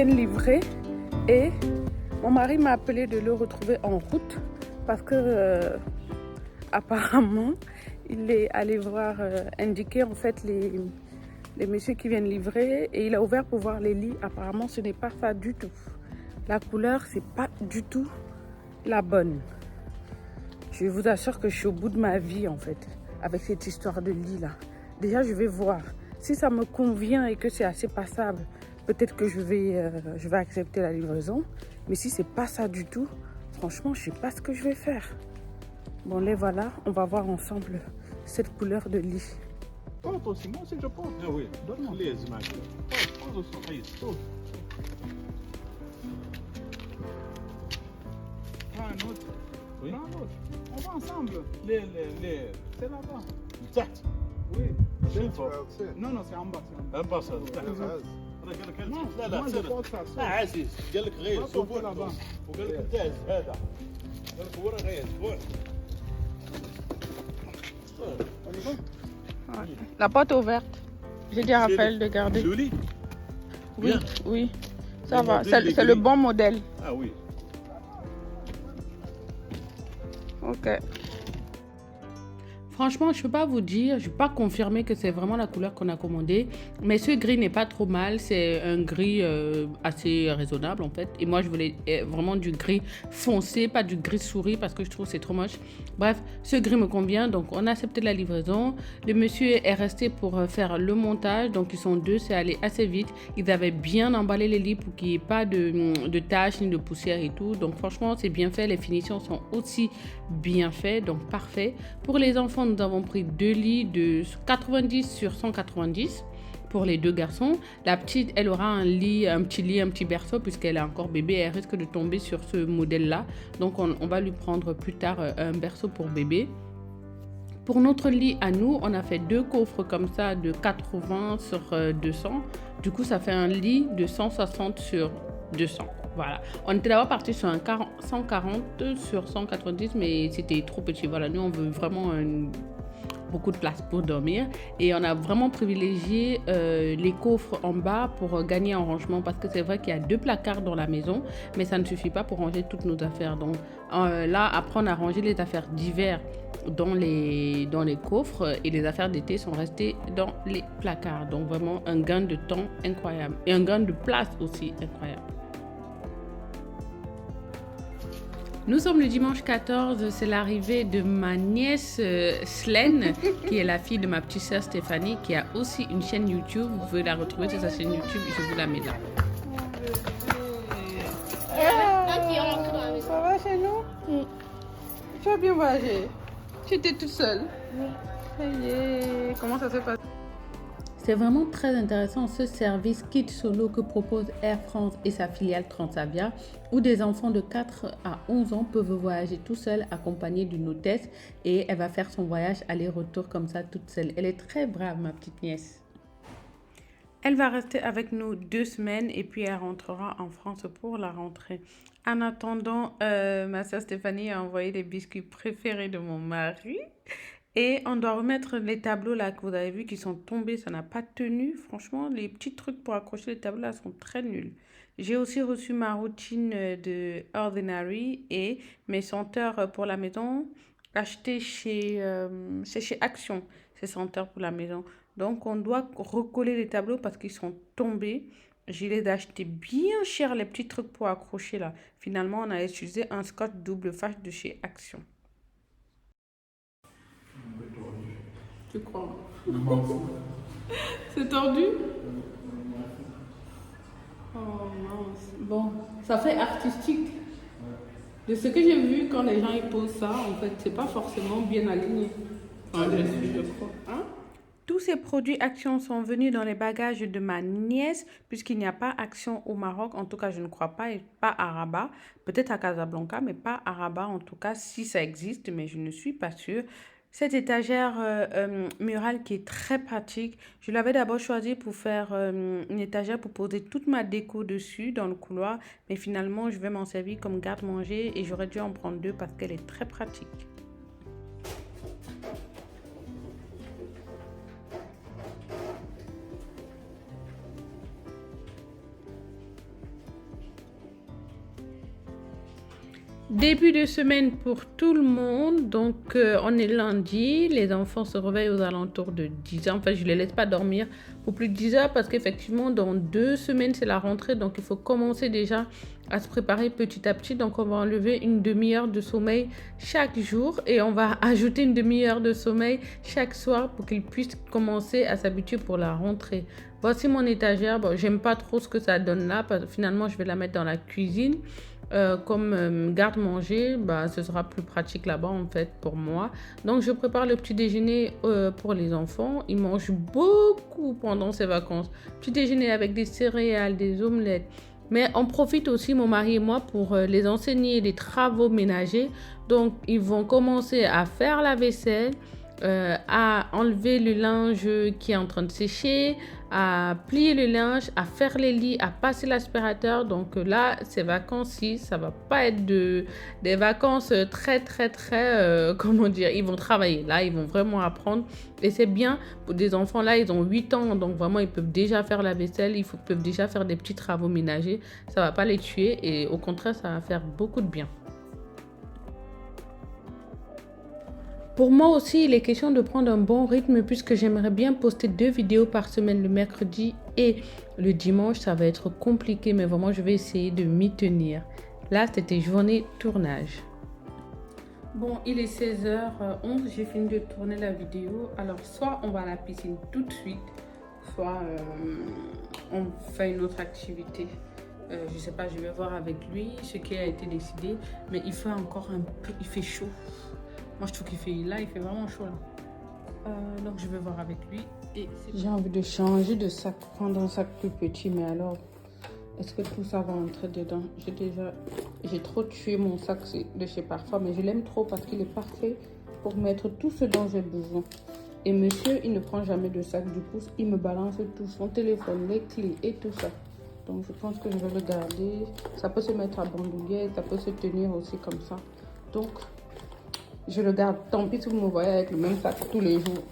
viennent livrer et mon mari m'a appelé de le retrouver en route parce que apparemment il est allé voir indiquer en fait les messieurs qui viennent livrer et il a ouvert pour voir les lits. Apparemment ce n'est pas ça du tout. La couleur c'est pas du tout la bonne. Je vous assure que je suis au bout de ma vie en fait avec cette histoire de lit là. Déjà je vais voir si ça me convient et que c'est assez passable. Peut-être que je vais accepter la livraison. Mais si c'est pas ça du tout, franchement, je sais pas ce que je vais faire. Bon, les voilà. On va voir ensemble cette couleur de lit. Porte aussi, moi aussi je porte. Ah oui, donne-moi les images. Pose aussi. Pose. Prends un autre. Oui. Prends un autre. On va ensemble. C'est là-bas. Exact. Oui. Non, Non, c'est en bas. en bas ça. Non, لا لا moi je porte ça. لا عزيز قال لك غير Porte là-bas. وقال لك انتهز هذا قال لك ورا غير اسبوع La porte est ouverte. J'ai dit à Raphaël de garder. Joli. Oui, Bien. oui. Ça Le va. modèle C'est le bon modèle. Ah oui. Ok. Franchement, je ne peux pas vous dire, je ne peux pas confirmer que c'est vraiment la couleur qu'on a commandée. Mais ce gris n'est pas trop mal. C'est un gris assez raisonnable en fait. Et moi, je voulais vraiment du gris foncé, pas du gris souris parce que je trouve que c'est trop moche. Bref, ce gris me convient. Donc, on a accepté la livraison. Le monsieur est resté pour faire le montage. Donc, ils sont deux. C'est allé assez vite. Ils avaient bien emballé les lits pour qu'il n'y ait pas de taches ni de poussière et tout. Donc, franchement, c'est bien fait. Les finitions sont aussi bien faites. Donc, parfait. Pour les enfants, nous avons pris 2 lits de 90 sur 190 pour les 2 garçons. La petite, elle aura un petit berceau puisqu'elle est encore bébé. Elle risque de tomber sur ce modèle-là. Donc, on va lui prendre plus tard un berceau pour bébé. Pour notre lit à nous, on a fait 2 coffres comme ça de 80 sur 200. Du coup, ça fait un lit de 160 sur 200. Voilà. On était d'abord parti sur un 140 sur 190, mais c'était trop petit. Voilà, nous, on veut vraiment beaucoup de place pour dormir. Et on a vraiment privilégié les coffres en bas pour gagner en rangement parce que c'est vrai qu'il y a 2 placards dans la maison, mais ça ne suffit pas pour ranger toutes nos affaires. Donc là, après, on a rangé les affaires d'hiver dans les coffres et les affaires d'été sont restées dans les placards. Donc vraiment un gain de temps incroyable et un gain de place aussi incroyable. Nous sommes le dimanche 14, c'est l'arrivée de ma nièce Slène, qui est la fille de ma petite sœur Stéphanie, qui a aussi une chaîne YouTube. Vous pouvez la retrouver sur sa chaîne YouTube, je vous la mets là. Ça va chez nous? Tu as bien voyagé? Tu étais toute seule? Oui. Ça y est, comment ça se passe? C'est vraiment très intéressant ce service Kit Solo que propose Air France et sa filiale Transavia, où des enfants de 4 à 11 ans peuvent voyager tout seuls accompagnés d'une hôtesse et elle va faire son voyage aller-retour comme ça toute seule. Elle est très brave, ma petite nièce. Elle va rester avec nous 2 semaines et puis elle rentrera en France pour la rentrée. En attendant, ma soeur Stéphanie a envoyé les biscuits préférés de mon mari. Et on doit remettre les tableaux là que vous avez vu qui sont tombés, ça n'a pas tenu. Franchement, les petits trucs pour accrocher les tableaux là sont très nuls. J'ai aussi reçu ma routine de Ordinary et mes senteurs pour la maison achetées chez Action, ces senteurs pour la maison. Donc, on doit recoller les tableaux parce qu'ils sont tombés. Je les ai achetés bien cher, les petits trucs pour accrocher là. Finalement, on a utilisé un scotch double face de chez Action. Tu crois? C'est tordu? Oh mince. Bon, ça fait artistique. De ce que j'ai vu, quand les gens ils posent ça, en fait, c'est pas forcément bien aligné. Enfin, je crois. Hein? Tous ces produits Action sont venus dans les bagages de ma nièce, puisqu'il n'y a pas Action au Maroc. En tout cas, je ne crois pas, et pas à Rabat. Peut-être à Casablanca, mais pas à Rabat. En tout cas, si ça existe, mais je ne suis pas sûre. Cette étagère murale qui est très pratique, je l'avais d'abord choisie pour faire une étagère pour poser toute ma déco dessus dans le couloir. Mais finalement, je vais m'en servir comme garde-manger et j'aurais dû en prendre 2 parce qu'elle est très pratique. Début de semaine pour tout le monde, donc on est lundi, les enfants se réveillent aux alentours de 10 heures, enfin je ne les laisse pas dormir pour plus de 10 heures parce qu'effectivement dans 2 semaines c'est la rentrée, donc il faut commencer déjà à se préparer petit à petit, donc on va enlever une demi-heure de sommeil chaque jour et on va ajouter une demi-heure de sommeil chaque soir pour qu'ils puissent commencer à s'habituer pour la rentrée. Voici mon étagère, bon j'aime pas trop ce que ça donne là parce que finalement je vais la mettre dans la cuisine. Comme garde-manger, ce sera plus pratique là-bas en fait pour moi. Donc je prépare le petit déjeuner pour les enfants. Ils mangent beaucoup pendant ces vacances. Petit déjeuner avec des céréales, des omelettes. Mais on profite aussi, mon mari et moi, pour les enseigner des travaux ménagers. Donc ils vont commencer à faire la vaisselle, à enlever le linge qui est en train de sécher, à plier le linge, à faire les lits, à passer l'aspirateur. Donc là, ces vacances-ci, ça va pas être des vacances très, comment dire, ils vont travailler. Là, ils vont vraiment apprendre. Et c'est bien pour des enfants, là, ils ont 8 ans. Donc vraiment, ils peuvent déjà faire la vaisselle, ils peuvent déjà faire des petits travaux ménagers. Ça va pas les tuer et au contraire, ça va faire beaucoup de bien. Pour moi aussi, il est question de prendre un bon rythme puisque j'aimerais bien poster 2 vidéos par semaine, le mercredi et le dimanche. Ça va être compliqué, mais vraiment, je vais essayer de m'y tenir. Là, c'était journée tournage. Bon, il est 16h11, j'ai fini de tourner la vidéo. Alors, soit on va à la piscine tout de suite, soit on fait une autre activité. Je sais pas, je vais voir avec lui ce qui a été décidé, mais il fait encore un peu, il fait chaud. Moi, je trouve qu'il fait là, il fait vraiment chaud là. Donc, je vais voir avec lui. J'ai envie de changer de sac, prendre un sac plus petit, mais alors, est-ce que tout ça va entrer dedans? J'ai trop tué mon sac de chez Parfois, mais je l'aime trop parce qu'il est parfait pour mettre tout ce dont j'ai besoin. Et monsieur, il ne prend jamais de sac, du coup, il me balance tout, son téléphone, les clés et tout ça. Donc, je pense que je vais le garder. Ça peut se mettre à bandoulière, ça peut se tenir aussi comme ça. Donc, je le garde. Tant pis si vous me voyez avec le même sac tous les jours.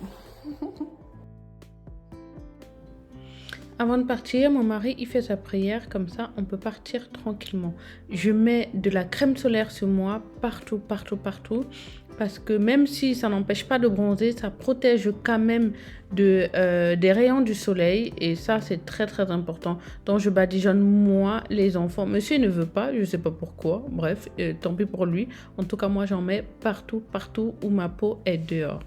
Avant de partir, mon mari, il fait sa prière. Comme ça, on peut partir tranquillement. Je mets de la crème solaire sur moi, partout. Parce que même si ça n'empêche pas de bronzer, ça protège quand même des rayons du soleil. Et ça, c'est très important. Donc, je badigeonne moi, les enfants. Monsieur ne veut pas, je ne sais pas pourquoi. Bref, tant pis pour lui. En tout cas, moi, j'en mets partout où ma peau est dehors.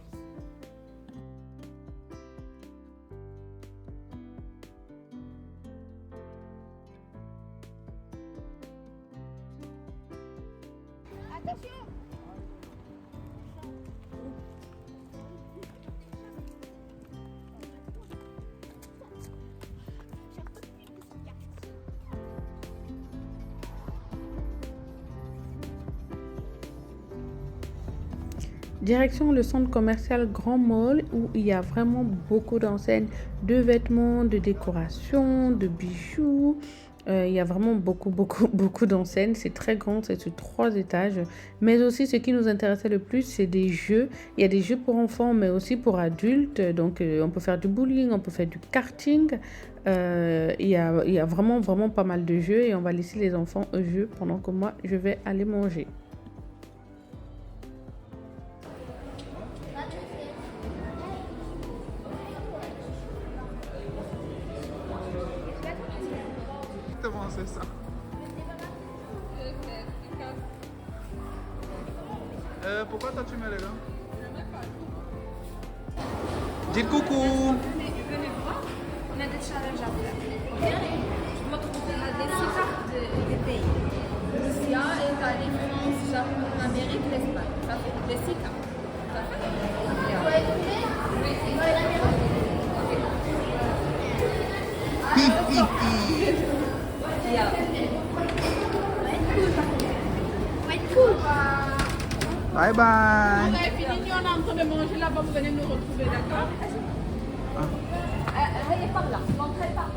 Direction le centre commercial Grand Mall où il y a vraiment beaucoup d'enseignes de vêtements, de décoration, de bijoux. Il y a vraiment beaucoup d'enseignes. C'est très grand, c'est sur 3 étages. Mais aussi, ce qui nous intéressait le plus, c'est des jeux. Il y a des jeux pour enfants, mais aussi pour adultes. Donc, on peut faire du bowling, on peut faire du karting. Il y a vraiment pas mal de jeux et on va laisser les enfants au jeu pendant que moi, je vais aller manger. C'est ça. Pourquoi toi tu mets les gars? Dites coucou. Venez voir, on a des challenges à faire. Je montre des 6 cartes des pays. Russie, Italie, France, Japon, Amérique, l'Espagne. Ça fait les 6 cartes. Ça fait? Bye bye. On a fini, on est en train de manger là-bas, vous venez nous retrouver, d'accord? Elle est par là, l'entrée par là.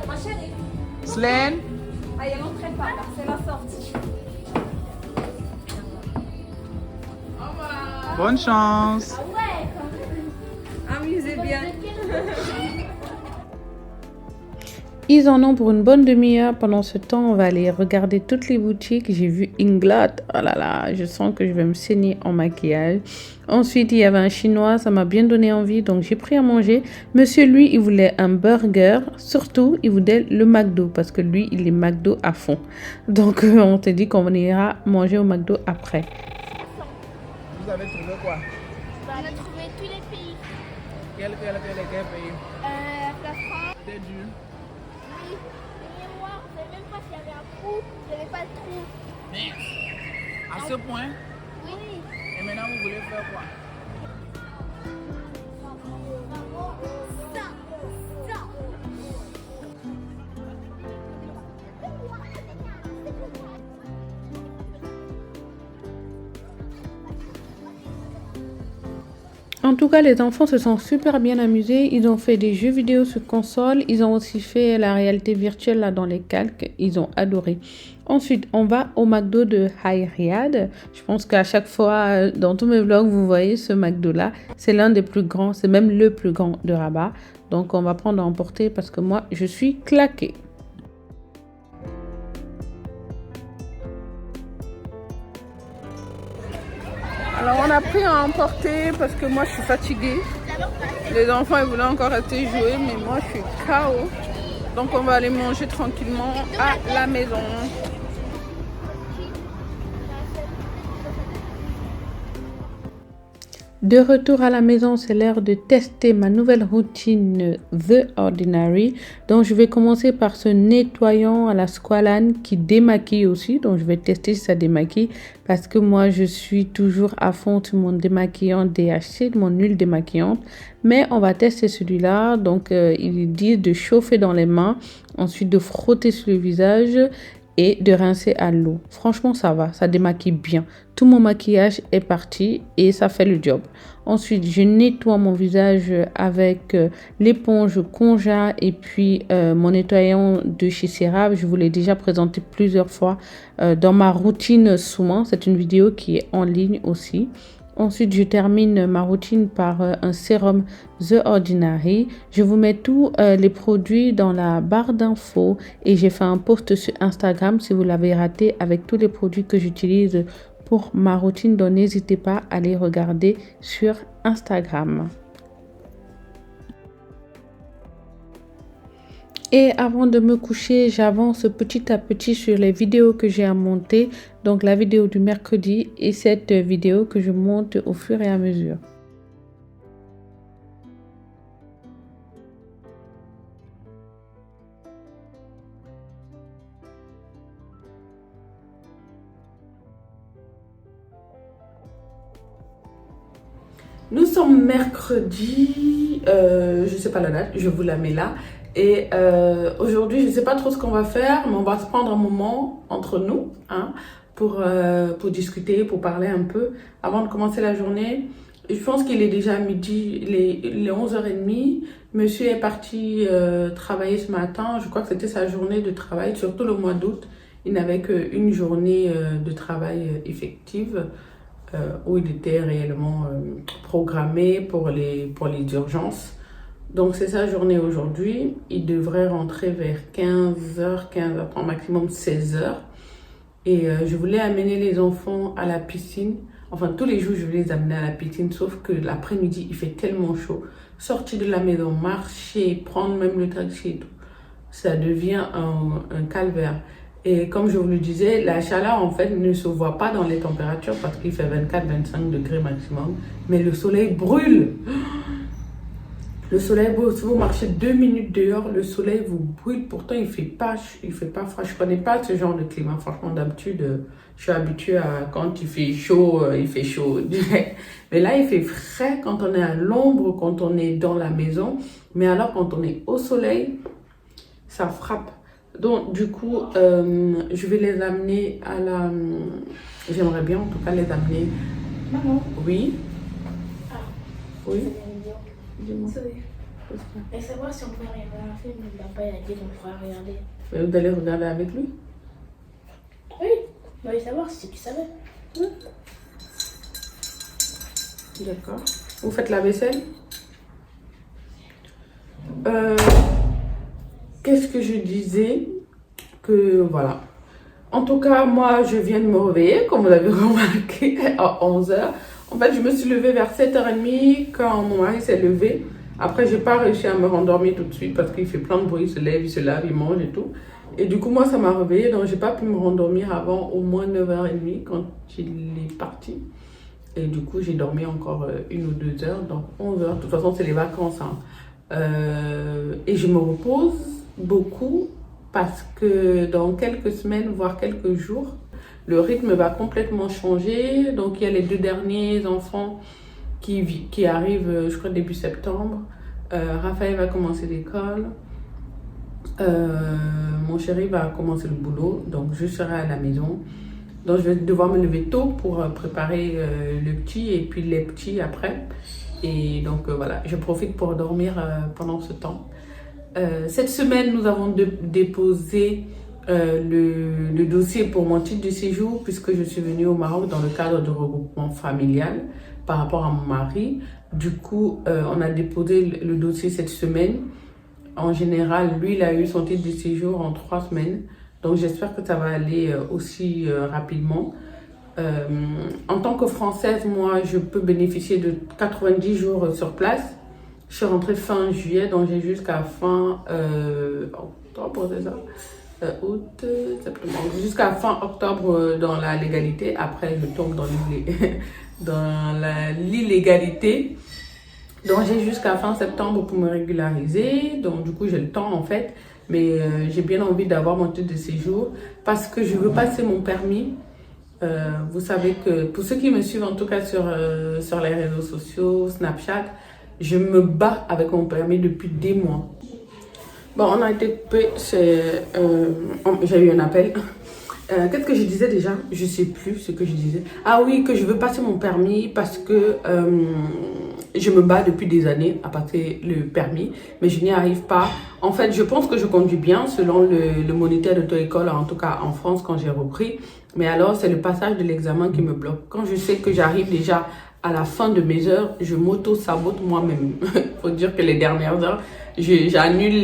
Ma chérie. Slaine. Ah, il y a l'entrée par là, c'est la sortie. Au revoir. Bonne chance. Ah ouais, amusez bien. Ils en ont pour une bonne demi-heure. Pendant ce temps, on va aller regarder toutes les boutiques. J'ai vu Inglot. Oh là là, je sens que je vais me saigner en maquillage. Ensuite, il y avait un chinois. Ça m'a bien donné envie. Donc, j'ai pris à manger. Monsieur, lui, il voulait un burger. Surtout, il voulait le McDo. Parce que lui, il est McDo à fond. Donc, on s'est dit qu'on ira manger au McDo après. Vous avez trouvé quoi? On a trouvé tous les pays. Quel pays? La France. C'est dur. Oui. Et moi, je ne savais même pas s'il y avait un trou. Il n'y avait pas de trou. Mais à ce point, Oui. et maintenant vous voulez faire quoi? Ça. En tout cas, les enfants se sont super bien amusés. Ils ont fait des jeux vidéo sur console. Ils ont aussi fait la réalité virtuelle là dans les calques. Ils ont adoré. Ensuite, on va au McDo de High Riyadh. Je pense qu'à chaque fois, dans tous mes vlogs, vous voyez ce McDo-là. C'est l'un des plus grands. C'est même le plus grand de Rabat. Donc, on va prendre à emporter parce que moi, je suis claquée. Alors, on a pris à emporter parce que moi, je suis fatiguée. Les enfants, ils voulaient encore rester jouer, mais moi, je suis KO. Donc, on va aller manger tranquillement à la maison. De retour à la maison, c'est l'heure de tester ma nouvelle routine The Ordinary. Donc, je vais commencer par ce nettoyant à la squalane qui démaquille aussi. Donc, je vais tester si ça démaquille parce que moi, je suis toujours à fond sur mon démaquillant DHC, mon huile démaquillante. Mais on va tester celui-là. Donc, il dit de chauffer dans les mains, ensuite de frotter sur le visage et de rincer à l'eau. Franchement, ça va, ça démaquille bien. Tout mon maquillage est parti et ça fait le job. Ensuite, je nettoie mon visage avec l'éponge Conja et puis mon nettoyant de chez CeraVe. Je vous l'ai déjà présenté plusieurs fois dans ma routine souvent. C'est une vidéo qui est en ligne aussi. Ensuite, je termine ma routine par un sérum The Ordinary. Je vous mets tous les produits dans la barre d'infos et j'ai fait un post sur Instagram si vous l'avez raté avec tous les produits que j'utilise pour ma routine. Donc, n'hésitez pas à les regarder sur Instagram. Et avant de me coucher, j'avance petit à petit sur les vidéos que j'ai à monter. Donc la vidéo du mercredi et cette vidéo que je monte au fur et à mesure. Nous sommes mercredi, je ne sais pas la date, je vous la mets là. Et aujourd'hui, je ne sais pas trop ce qu'on va faire, mais on va se prendre un moment entre nous hein, pour discuter, pour parler un peu avant de commencer la journée. Je pense qu'il est déjà midi, il est 11h30. Monsieur est parti travailler ce matin. Je crois que c'était sa journée de travail, surtout le mois d'août. Il n'avait qu'une journée de travail effective où il était réellement programmé pour les urgences. Donc, c'est sa journée aujourd'hui. Il devrait rentrer vers 15h, 15h30, maximum 16h. Et je voulais amener les enfants à la piscine. Enfin, tous les jours, je voulais les amener à la piscine. Sauf que l'après-midi, il fait tellement chaud. Sortir de la maison, marcher, prendre même le taxi et tout, ça devient un calvaire. Et comme je vous le disais, la chaleur, en fait, ne se voit pas dans les températures parce qu'il fait 24-25 degrés maximum. Mais le soleil brûle. Le soleil brûle. Si vous marchez 2 minutes dehors, le soleil vous brûle. Pourtant, il fait pas froid. Je ne connais pas ce genre de climat. Franchement, d'habitude, je suis habituée à quand il fait chaud direct. Mais là, il fait frais quand on est à l'ombre, quand on est dans la maison. Mais alors, quand on est au soleil, ça frappe. Donc, du coup, je vais les amener à la... J'aimerais bien, en tout cas, les amener... Maman. Oui. Ah. Oui. Dis-moi. Et savoir si on peut regarder un film, mais papa il a dit qu'on pourra regarder. Vous allez regarder avec lui? Oui. On va savoir si tu savais. D'accord. Vous faites la vaisselle? qu'est-ce que je disais? Que voilà. En tout cas, moi, je viens de me réveiller, comme vous l'avez remarqué, à 11 h. En fait, je me suis levée vers 7h30 quand mon mari s'est levé. Après, j'ai pas réussi à me rendormir tout de suite parce qu'il fait plein de bruit, il se lève, il se lave, il mange et tout. Et du coup, moi, ça m'a réveillée, donc j'ai pas pu me rendormir avant au moins 9h30 quand il est parti. Et du coup, j'ai dormi encore 1 ou 2 heures, donc 11 h. De toute façon, c'est les vacances. Hein. Et je me repose beaucoup parce que dans quelques semaines, voire quelques jours, le rythme va complètement changer. Donc, il y a les 2 derniers enfants qui arrivent, je crois, début septembre. Raphaël va commencer l'école. Mon chéri va commencer le boulot, donc je serai à la maison. Donc, je vais devoir me lever tôt pour préparer le petit et puis les petits après. Et donc, voilà, je profite pour dormir pendant ce temps. Cette semaine, nous avons déposé le dossier pour mon titre de séjour puisque je suis venue au Maroc dans le cadre du regroupement familial par rapport à mon mari. Du coup, on a déposé le dossier cette semaine. En général, lui, il a eu son titre de séjour en 3 semaines. Donc, j'espère que ça va aller aussi rapidement. En tant que Française, moi, je peux bénéficier de 90 jours sur place. Je suis rentrée fin juillet, donc j'ai jusqu'à fin octobre, c'est ça? Août, septembre. Jusqu'à fin octobre dans la légalité. Après, je tombe dans l'illégalité. Donc, j'ai jusqu'à fin septembre pour me régulariser. Donc, du coup, j'ai le temps en fait. Mais j'ai bien envie d'avoir mon titre de séjour parce que je veux passer mon permis. Vous savez que pour ceux qui me suivent en tout cas sur les réseaux sociaux, Snapchat, je me bats avec mon permis depuis des mois. Bon, on a été coupé, j'ai eu un appel. Qu'est-ce que je disais déjà? Je sais plus ce que je disais. Ah oui, que je veux passer mon permis parce que je me bats depuis des années à passer le permis, mais je n'y arrive pas. En fait, je pense que je conduis bien selon le moniteur d'auto-école, en tout cas en France quand j'ai repris. Mais alors, c'est le passage de l'examen qui me bloque. Quand je sais que j'arrive déjà à la fin de mes heures, je m'auto-sabote moi-même. Il faut dire que les dernières heures, j'annule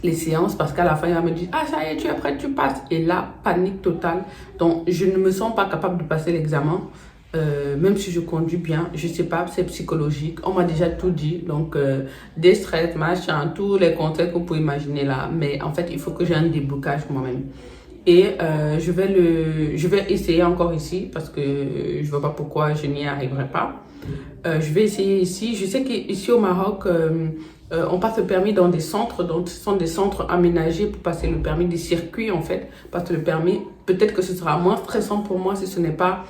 les séances parce qu'à la fin, il va me dire « Ah, ça y est, tu es prête, tu passes ». Et là, panique totale. Donc, je ne me sens pas capable de passer l'examen. Même si je conduis bien, je sais pas, c'est psychologique. On m'a déjà tout dit. Donc, des stress, machin, tous les conseils que vous pouvez imaginer là. Mais en fait, il faut que j'ai un déblocage moi-même. Et je vais essayer encore ici parce que je ne vois pas pourquoi je n'y arriverai pas. Je vais essayer ici. Je sais qu'ici au Maroc, on passe le permis dans des centres. Donc, ce sont des centres aménagés pour passer le permis, des circuits en fait. Parce que le permis, peut-être que ce sera moins stressant pour moi si ce n'est pas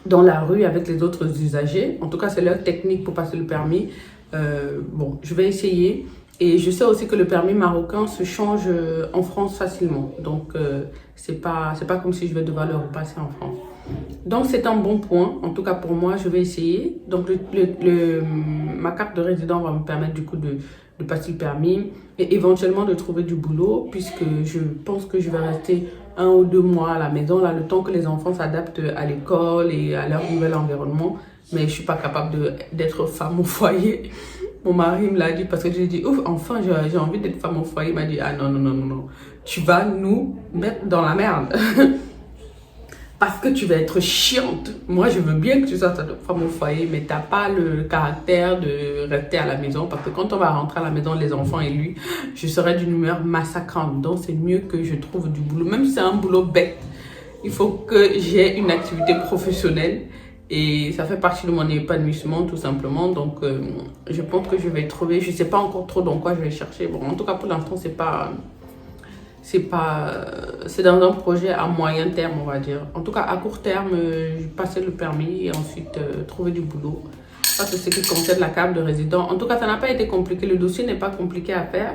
dans la rue avec les autres usagers. En tout cas, c'est leur technique pour passer le permis. Bon, je vais essayer. Et je sais aussi que le permis marocain se change en France facilement. Donc, c'est pas comme si je vais devoir le repasser en France. Donc, c'est un bon point. En tout cas, pour moi, je vais essayer. Donc, ma carte de résident va me permettre du coup de passer le permis et éventuellement de trouver du boulot puisque je pense que je vais rester 1 ou 2 mois à la maison, là, le temps que les enfants s'adaptent à l'école et à leur nouvel environnement. Mais je ne suis pas capable d'être femme au foyer. Mon mari me l'a dit parce que j'ai dit, ouf, enfin, j'ai envie d'être femme au foyer. Il m'a dit, ah non, non, non, non, non, tu vas nous mettre dans la merde. Parce que tu vas être chiante. Moi, je veux bien que tu sois femme au foyer, mais tu n'as pas le caractère de rester à la maison. Parce que quand on va rentrer à la maison, les enfants et lui, je serai d'une humeur massacrante. Donc, c'est mieux que je trouve du boulot. Même si c'est un boulot bête, il faut que j'ai une activité professionnelle. Et ça fait partie de mon épanouissement, tout simplement. Donc, je pense que je vais trouver. Je ne sais pas encore trop dans quoi je vais chercher. Bon, en tout cas, pour l'instant, c'est dans un projet à moyen terme, on va dire. En tout cas, à court terme, passer le permis et ensuite trouver du boulot. Ça, c'est ce qui concerne la carte de résident. En tout cas, ça n'a pas été compliqué. Le dossier n'est pas compliqué à faire.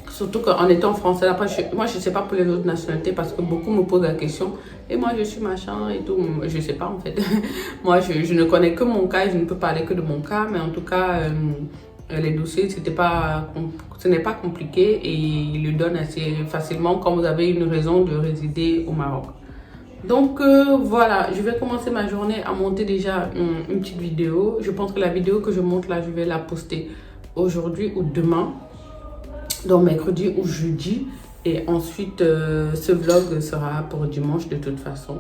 Surtout qu'en étant français, après, moi, je ne sais pas pour les autres nationalités parce que beaucoup me posent la question. Et moi, je suis machin et tout. Je ne sais pas, en fait. Moi, je ne connais que mon cas et je ne peux parler que de mon cas. Mais en tout cas, les dossiers, ce n'est pas compliqué et ils le donnent assez facilement quand vous avez une raison de résider au Maroc. Donc, voilà, je vais commencer ma journée à monter déjà une petite vidéo. Je pense que la vidéo que je monte là, je vais la poster aujourd'hui ou demain. Donc mercredi ou jeudi. Et ensuite, ce vlog sera pour dimanche de toute façon.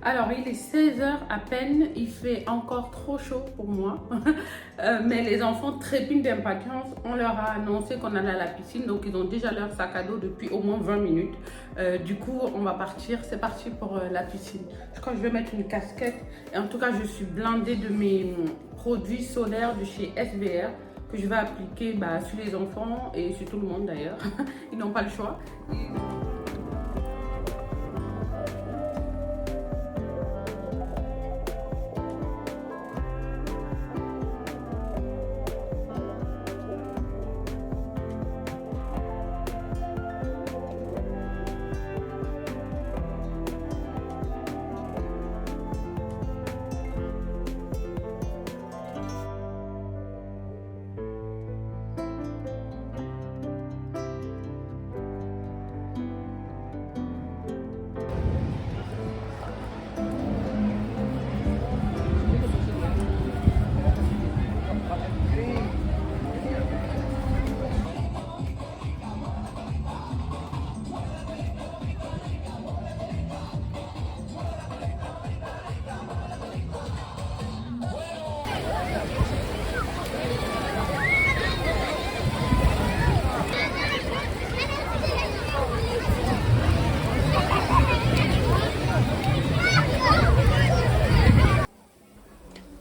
Alors, il est 16 h à peine, il fait encore trop chaud pour moi, mais les enfants trépignent d'impatience. On leur a annoncé qu'on allait à la piscine, donc ils ont déjà leur sac à dos depuis au moins 20 minutes. Du coup, on va partir, c'est parti pour la piscine. Je crois que je vais mettre une casquette, et en tout cas, je suis blindée de mes produits solaires de chez SBR que je vais appliquer sur les enfants et sur tout le monde d'ailleurs. Ils n'ont pas le choix.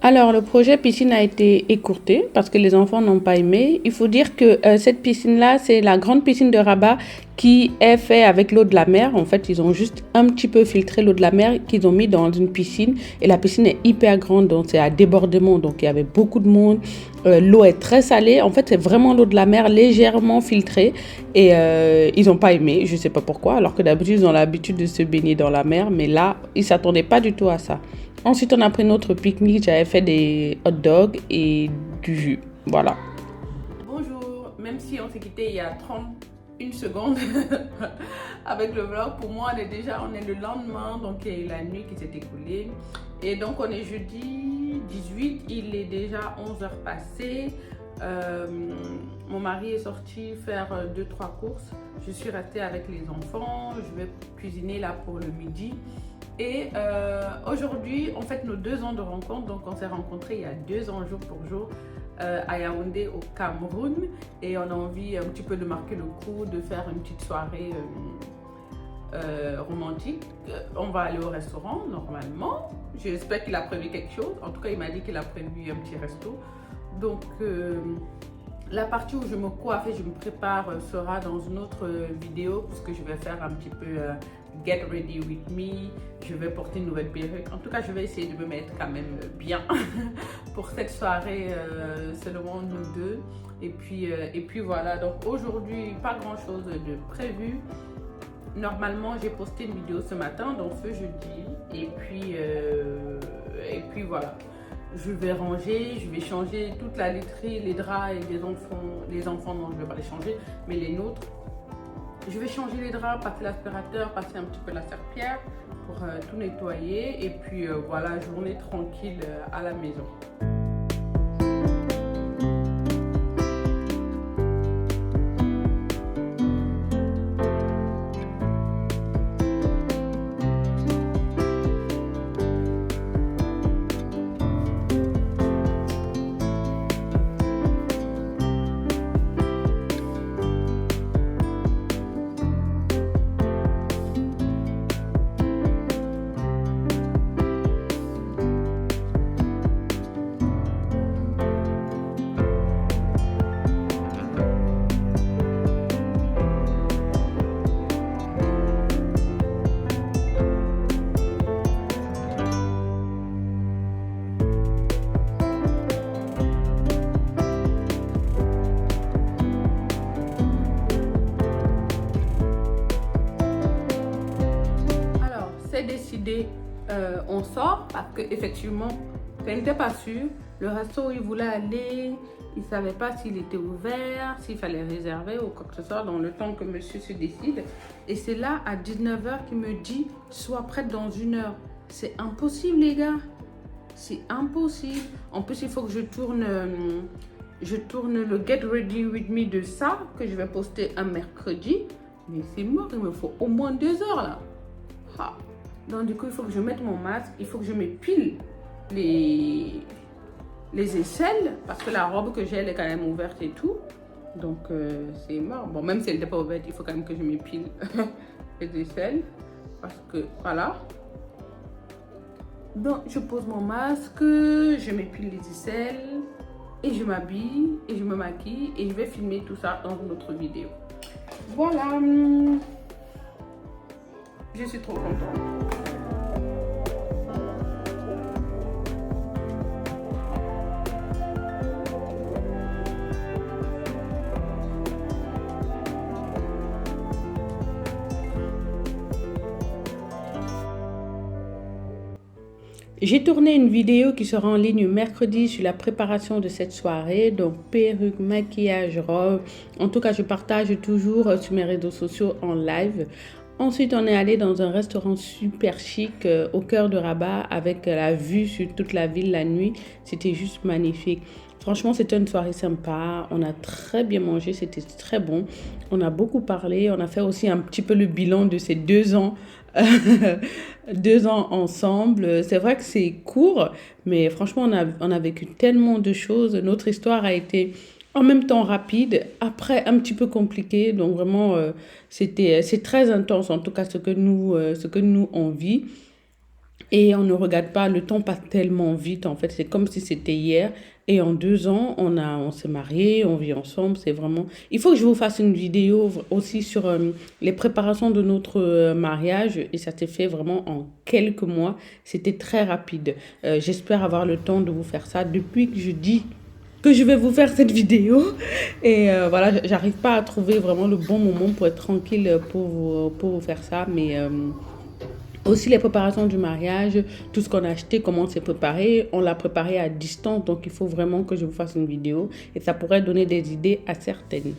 Alors, le projet piscine a été écourté parce que les enfants n'ont pas aimé. Il faut dire que cette piscine-là, c'est la grande piscine de Rabat qui est faite avec l'eau de la mer. En fait, ils ont juste un petit peu filtré l'eau de la mer qu'ils ont mis dans une piscine. Et la piscine est hyper grande, donc c'est à débordement. Donc, il y avait beaucoup de monde. L'eau est très salée. En fait, c'est vraiment l'eau de la mer légèrement filtrée. Et ils n'ont pas aimé, je ne sais pas pourquoi. Alors que d'habitude, ils ont l'habitude de se baigner dans la mer. Mais là, ils ne s'attendaient pas du tout à ça. Ensuite, on a pris notre pique-nique. J'avais fait des hot dogs et du jus. Voilà. Bonjour. Même si on s'est quitté il y a 31 secondes avec le vlog, pour moi, on est le lendemain. Donc, il y a eu la nuit qui s'est écoulée. Et donc, on est jeudi 18. Il est déjà 11 h passées. Mon mari est sorti faire 2-3 courses. Je suis restée avec les enfants. Je vais cuisiner là pour le midi. Et aujourd'hui, on fête nos 2 ans de rencontre. Donc, on s'est rencontrés il y a 2 ans, jour pour jour, à Yaoundé, au Cameroun. Et on a envie un petit peu de marquer le coup, de faire une petite soirée romantique. On va aller au restaurant, normalement. J'espère qu'il a prévu quelque chose. En tout cas, il m'a dit qu'il a prévu un petit resto. Donc, la partie où je me coiffe et je me prépare sera dans une autre vidéo, puisque je vais faire un petit peu get ready with me. Je vais porter une nouvelle perruque. En tout cas, je vais essayer de me mettre quand même bien pour cette soirée seulement nous deux. Et puis voilà. Donc aujourd'hui, pas grand chose de prévu. Normalement, j'ai posté une vidéo ce matin, donc ce jeudi. Et puis voilà. Je vais ranger, je vais changer toute la literie, les draps et les enfants, non, je ne vais pas les changer, mais les nôtres. Je vais changer les draps, passer l'aspirateur, passer un petit peu la serpillière pour tout nettoyer. Et puis voilà, journée tranquille à la maison. Décidé, on sort parce que effectivement Il n'était pas sûr. Le resto où il voulait aller, il ne savait pas s'il était ouvert, s'il fallait réserver ou quoi que ce soit dans le temps que monsieur se décide. Et c'est là, à 19h, qu'il me dit « Sois prête dans 1 heure ». C'est impossible, les gars. C'est impossible. En plus, il faut que je tourne le Get Ready With Me de ça, que je vais poster un mercredi. Mais c'est mort, il me faut au moins 2 heures, là. Ah. Donc, du coup, il faut que je mette mon masque. Il faut que je m'épile les aisselles, parce que la robe que j'ai, elle est quand même ouverte et tout. Donc, c'est mort. Bon, même si elle n'était pas ouverte, il faut quand même que je m'épile les aisselles. Parce que, voilà. Donc, je pose mon masque, je m'épile les aisselles, et je m'habille, et je me maquille, et je vais filmer tout ça dans une autre vidéo. Voilà. Je suis trop contente. J'ai tourné une vidéo qui sera en ligne mercredi sur la préparation de cette soirée. Donc, perruque, maquillage, robe. En tout cas, je partage toujours sur mes réseaux sociaux en live. Ensuite, on est allé dans un restaurant super chic au cœur de Rabat avec la vue sur toute la ville la nuit. C'était juste magnifique. Franchement, c'était une soirée sympa. On a très bien mangé, c'était très bon. On a beaucoup parlé. On a fait aussi un petit peu le bilan de ces 2 ans. 2 ans ensemble. C'est vrai que c'est court, mais franchement, on a vécu tellement de choses. Notre histoire a été en même temps rapide, après un petit peu compliqué. Donc vraiment, c'est très intense, en tout cas, ce que nous on vit. Et on ne regarde pas, le temps passe tellement vite, en fait. C'est comme si c'était hier. Et en 2 ans, on s'est mariés, on vit ensemble. C'est vraiment... Il faut que je vous fasse une vidéo aussi sur les préparations de notre mariage. Et ça s'est fait vraiment en quelques mois. C'était très rapide. J'espère avoir le temps de vous faire ça depuis que je dis que je vais vous faire cette vidéo. Et voilà, j'arrive pas à trouver vraiment le bon moment pour être tranquille pour vous faire ça. Mais... aussi les préparations du mariage, tout ce qu'on a acheté, comment on s'est préparé. On l'a préparé à distance, donc il faut vraiment que je vous fasse une vidéo. Et ça pourrait donner des idées à certaines.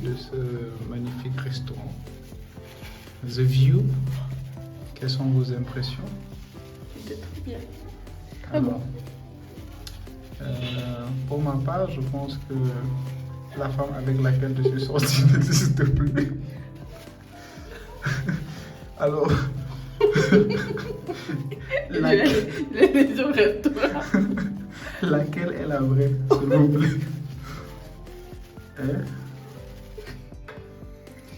De ce magnifique restaurant. The View, quelles sont vos impressions? C'était très bien. Très bon. Pour ma part, je pense que la femme avec laquelle je suis sorti n'existe plus. Alors, laquelle est la vraie, s'il vous plaît? Hein?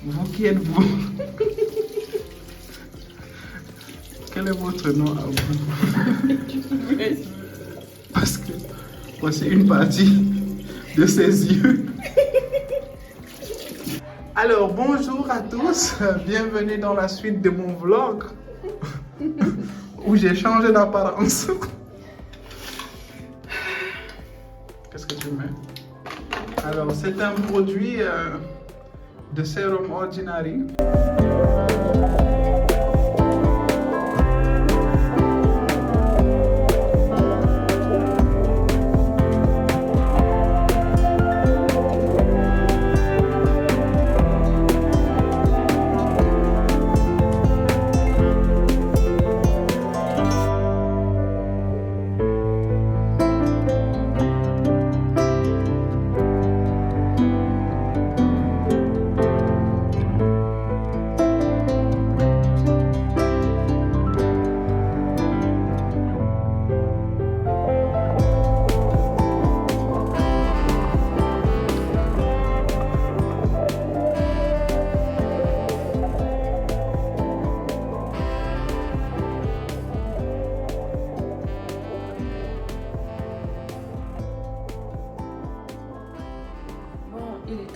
Vous qui êtes-vous? Quel est votre nom à vous? Parce que voici une partie de ses yeux. Alors, bonjour à tous, bienvenue dans la suite de mon vlog où j'ai changé d'apparence. Qu'est-ce que tu mets? Alors, c'est un produit de Serum Ordinary.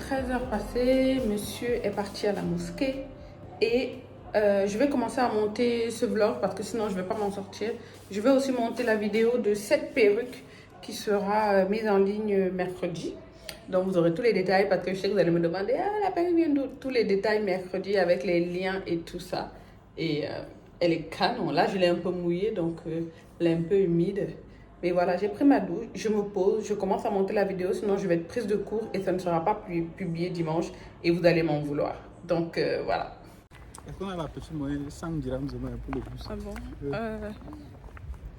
13h passées, monsieur est parti à la mosquée et je vais commencer à monter ce vlog parce que sinon je ne vais pas m'en sortir. Je vais aussi monter la vidéo de cette perruque qui sera mise en ligne mercredi. Donc vous aurez tous les détails parce que je sais que vous allez me demander la perruque vient d'où, tous les détails mercredi avec les liens et tout ça. Et elle est canon. Là je l'ai un peu mouillée donc elle est un peu humide. Mais voilà, j'ai pris ma douche, je me pose, je commence à monter la vidéo, sinon je vais être prise de court et ça ne sera pas publié dimanche et vous allez m'en vouloir. Donc voilà. Est-ce qu'on a la petite moyenne de 100 dirhams pour le bus? Ah bon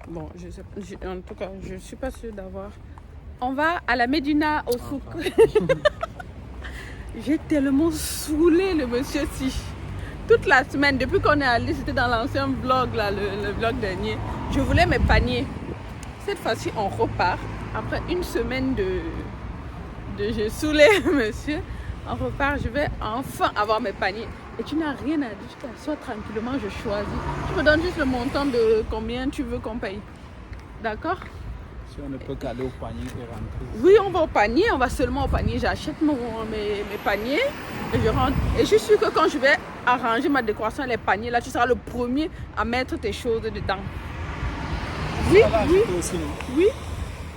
bon, je sais, en tout cas, je ne suis pas sûre d'avoir. On va à la Médina au souk. J'ai tellement saoulé le monsieur-ci. Toute la semaine, depuis qu'on est allé, c'était dans l'ancien vlog, là, le vlog dernier, je voulais mes paniers. Cette fois-ci, on repart. Après une semaine de je saoulais monsieur, on repart. Je vais enfin avoir mes paniers. Et tu n'as rien à dire. Tu t'assois tranquillement, je choisis. Tu me donnes juste le montant de combien tu veux qu'on paye. D'accord? Si on ne peut qu'aller au panier et rentrer. Oui, on va au panier. On va seulement au panier. J'achète mes paniers et je rentre. Et je suis sûre que quand je vais arranger ma décoration, les paniers, là, tu seras le premier à mettre tes choses dedans. Oui, oui,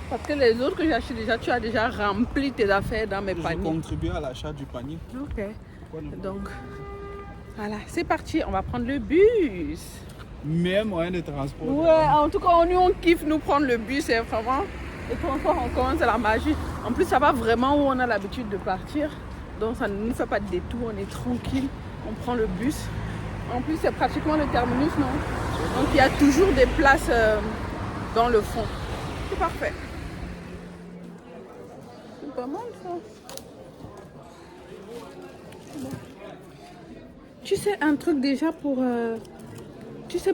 parce que les autres que j'ai achetés déjà, tu as déjà rempli tes affaires dans mes paniers. Je contribue à l'achat du panier. Ok. Donc, voilà, c'est parti. On va prendre le bus. Meilleur moyen de transport. Ouais, en tout cas, on kiffe nous prendre le bus. C'est vraiment le transport en commun, c'est la magie. En plus, ça va vraiment où on a l'habitude de partir. Donc, ça ne nous fait pas de détour. On est tranquille. On prend le bus. En plus, c'est pratiquement le terminus, non? Donc, il y a toujours des places dans le fond. C'est parfait. C'est pas mal ça. Bon. Tu sais un truc déjà pour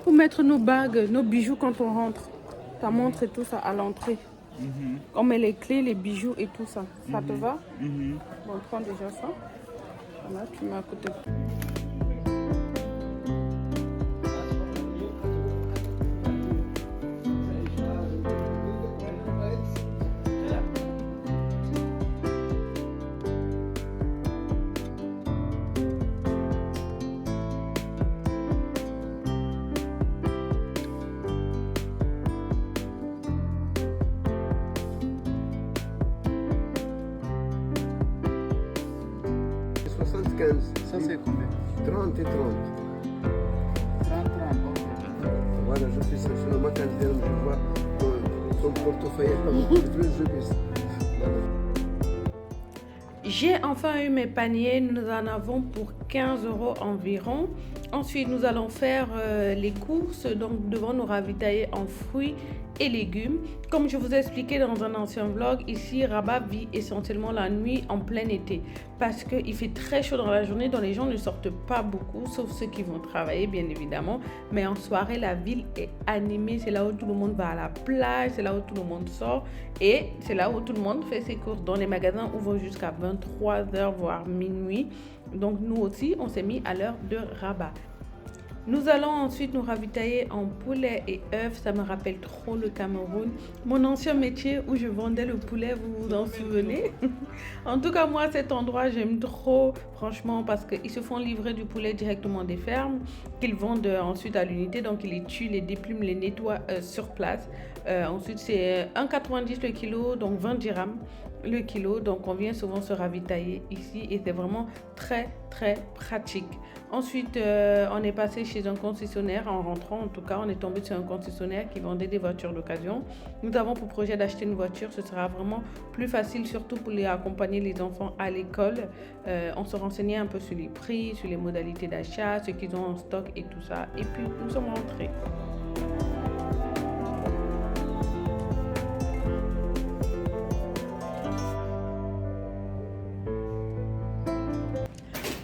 pour mettre nos bagues, nos bijoux quand on rentre. Ta montre et tout ça à l'entrée. On met les clés, les bijoux et tout ça. Ça te va? Bon, on prend déjà ça. Voilà, tu mets à côté. Ça c'est combien? 30 et 30. 30, ok. Voilà, je fais ça sur le matin, je vois ton portefeuille est pas beaucoup plus, je baisse. J'ai enfin eu mes paniers, nous en avons pour 15 € environ. Ensuite, nous allons faire les courses, donc nous devons nous ravitailler en fruits et légumes. Comme je vous ai expliqué dans un ancien vlog, ici Rabat vit essentiellement la nuit en plein été parce qu'il fait très chaud dans la journée, donc les gens ne sortent pas beaucoup, sauf ceux qui vont travailler bien évidemment. Mais en soirée, la ville est animée, c'est là où tout le monde va à la plage, c'est là où tout le monde sort et c'est là où tout le monde fait ses courses. Dans les magasins ouvrent jusqu'à 23h voire minuit. Donc nous aussi, on s'est mis à l'heure de Rabat. Nous allons ensuite nous ravitailler en poulet et œufs. Ça me rappelle trop le Cameroun. Mon ancien métier où je vendais le poulet, vous vous en souvenez? En tout cas, moi, cet endroit, j'aime trop, franchement, parce qu'ils se font livrer du poulet directement des fermes, qu'ils vendent ensuite à l'unité. Donc, ils les tuent, les déplument, les nettoient sur place. Ensuite, c'est 1,90 le kilo, donc 20 dirhams le kilo. Donc, on vient souvent se ravitailler ici et c'est vraiment très, très pratique. Ensuite, on est passé chez un concessionnaire. En rentrant, en tout cas, on est tombé sur un concessionnaire qui vendait des voitures d'occasion. Nous avons pour projet d'acheter une voiture. Ce sera vraiment plus facile, surtout pour les accompagner les enfants à l'école. On se renseignait un peu sur les prix, sur les modalités d'achat, ce qu'ils ont en stock et tout ça. Et puis, nous sommes rentrés.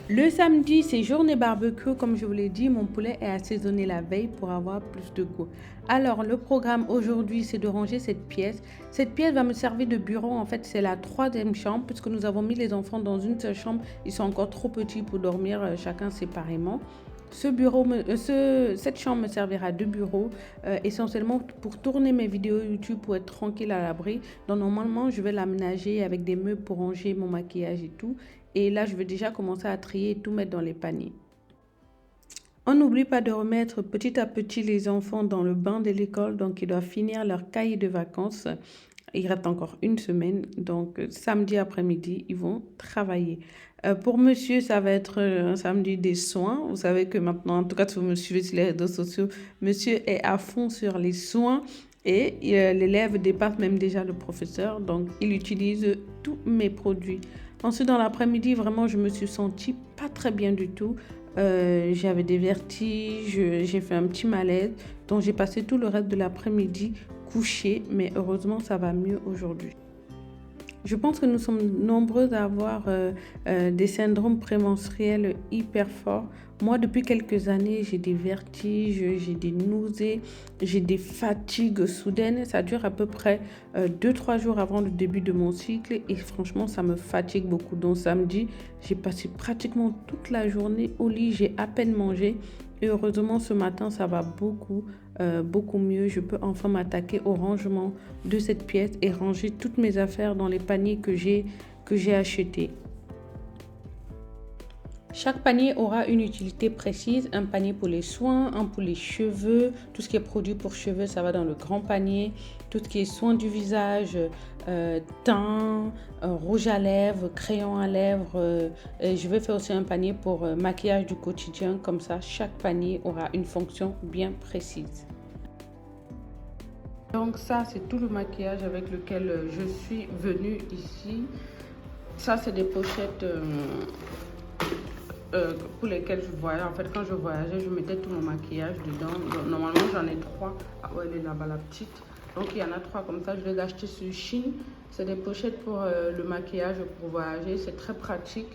Le samedi, c'est journée barbecue. Comme je vous l'ai dit, mon poulet est assaisonné la veille pour avoir plus de goût. Alors, le programme aujourd'hui, c'est de ranger cette pièce. Cette pièce va me servir de bureau. En fait, c'est la 3e chambre puisque nous avons mis les enfants dans une seule chambre. Ils sont encore trop petits pour dormir chacun séparément. Cette chambre me servira de bureau, essentiellement pour tourner mes vidéos YouTube, pour être tranquille à l'abri. Donc, normalement, je vais l'aménager avec des meubles pour ranger mon maquillage et tout. Et là, je vais déjà commencer à trier et tout mettre dans les paniers. On n'oublie pas de remettre petit à petit les enfants dans le bain de l'école. Donc, ils doivent finir leur cahier de vacances. Il reste encore une semaine. Donc, samedi après-midi, ils vont travailler. Pour monsieur, ça va être un samedi des soins. Vous savez que maintenant, en tout cas, si vous me suivez sur les réseaux sociaux, monsieur est à fond sur les soins. Et l'élève dépasse même déjà le professeur. Donc, il utilise tous mes produits. Ensuite, dans l'après-midi, vraiment, je me suis sentie pas très bien du tout. J'avais des vertiges, j'ai fait un petit malaise. Donc, j'ai passé tout le reste de l'après-midi couchée. Mais heureusement, ça va mieux aujourd'hui. Je pense que nous sommes nombreux à avoir des syndromes prémenstruels hyper forts. Moi, depuis quelques années, j'ai des vertiges, j'ai des nausées, j'ai des fatigues soudaines. Ça dure à peu près 2-3 jours avant le début de mon cycle et franchement, ça me fatigue beaucoup. Donc samedi, j'ai passé pratiquement toute la journée au lit, j'ai à peine mangé. Et heureusement, ce matin, ça va beaucoup mieux. Je peux enfin m'attaquer au rangement de cette pièce et ranger toutes mes affaires dans les paniers que j'ai achetés. Chaque panier aura une utilité précise. Un panier pour les soins, un pour les cheveux. Tout ce qui est produit pour cheveux, ça va dans le grand panier. Tout ce qui est soins du visage, teint, rouge à lèvres, crayon à lèvres. Et je vais faire aussi un panier pour maquillage du quotidien. Comme ça, chaque panier aura une fonction bien précise. Donc ça, c'est tout le maquillage avec lequel je suis venue ici. Ça, c'est des pochettes pour lesquelles je voyageais. En fait, quand je voyageais, je mettais tout mon maquillage dedans. Donc, normalement, j'en ai 3. Ah ouais, elle est là-bas, la petite. Donc, il y en a 3 comme ça. Je les ai achetés sur Chine. C'est des pochettes pour le maquillage pour voyager. C'est très pratique.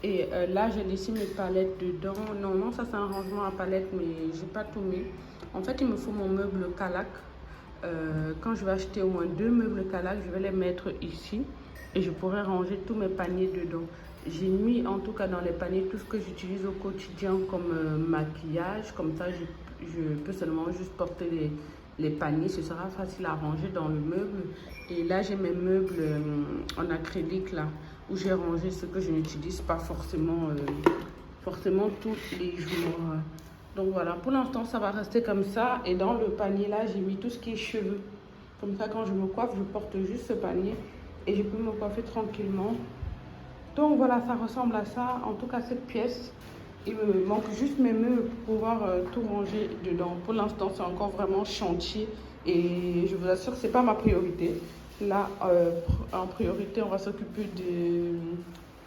Et là, j'ai laissé mes palettes dedans. Non, ça, c'est un rangement à palettes, mais j'ai pas tout mis. En fait, il me faut mon meuble Calac. Quand je vais acheter au moins 2 meubles Calac, je vais les mettre ici. Et je pourrai ranger tous mes paniers dedans. J'ai mis en tout cas dans les paniers tout ce que j'utilise au quotidien comme maquillage. Comme ça, je peux seulement juste porter les paniers. Ce sera facile à ranger dans le meuble. Et là, j'ai mes meubles en acrylique là, où j'ai rangé ce que je n'utilise pas forcément tous les jours. Donc voilà, pour l'instant, ça va rester comme ça. Et dans le panier là, j'ai mis tout ce qui est cheveux. Comme ça, quand je me coiffe, je porte juste ce panier. Et je peux me coiffer tranquillement. Donc voilà, ça ressemble à ça. En tout cas, cette pièce, il me manque juste mes meubles pour pouvoir tout ranger dedans. Pour l'instant, c'est encore vraiment chantier. Et je vous assure que ce n'est pas ma priorité. Là, en priorité, on va s'occuper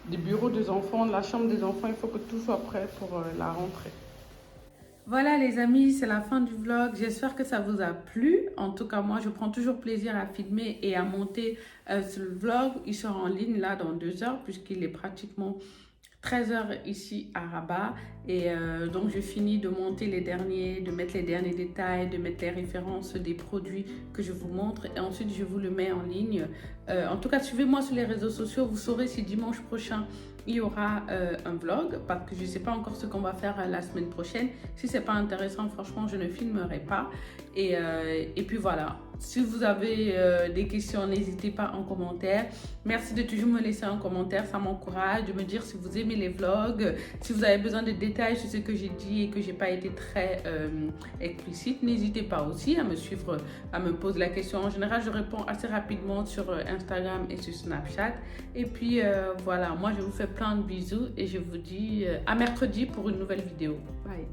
des bureaux des enfants, de la chambre des enfants. Il faut que tout soit prêt pour la rentrée. Voilà les amis, c'est la fin du vlog. J'espère que ça vous a plu. En tout cas, moi, je prends toujours plaisir à filmer et à monter ce vlog. Il sera en ligne là dans 2 heures puisqu'il est pratiquement 13 heures ici à Rabat. Et donc, je finis de monter de mettre les derniers détails, de mettre les références des produits que je vous montre. Et ensuite, je vous le mets en ligne. En tout cas, suivez-moi sur les réseaux sociaux. Vous saurez si dimanche prochain, il y aura un vlog parce que je ne sais pas encore ce qu'on va faire la semaine prochaine. Si ce n'est pas intéressant, franchement, je ne filmerai pas. Et puis voilà. Si vous avez des questions, n'hésitez pas en commentaire. Merci de toujours me laisser un commentaire. Ça m'encourage de me dire si vous aimez les vlogs, si vous avez besoin de détails sur ce que j'ai dit et que je n'ai pas été très explicite. N'hésitez pas aussi à me suivre, à me poser la question. En général, je réponds assez rapidement sur Instagram et sur Snapchat. Et puis voilà, moi je vous fais plein de bisous et je vous dis à mercredi pour une nouvelle vidéo. Bye.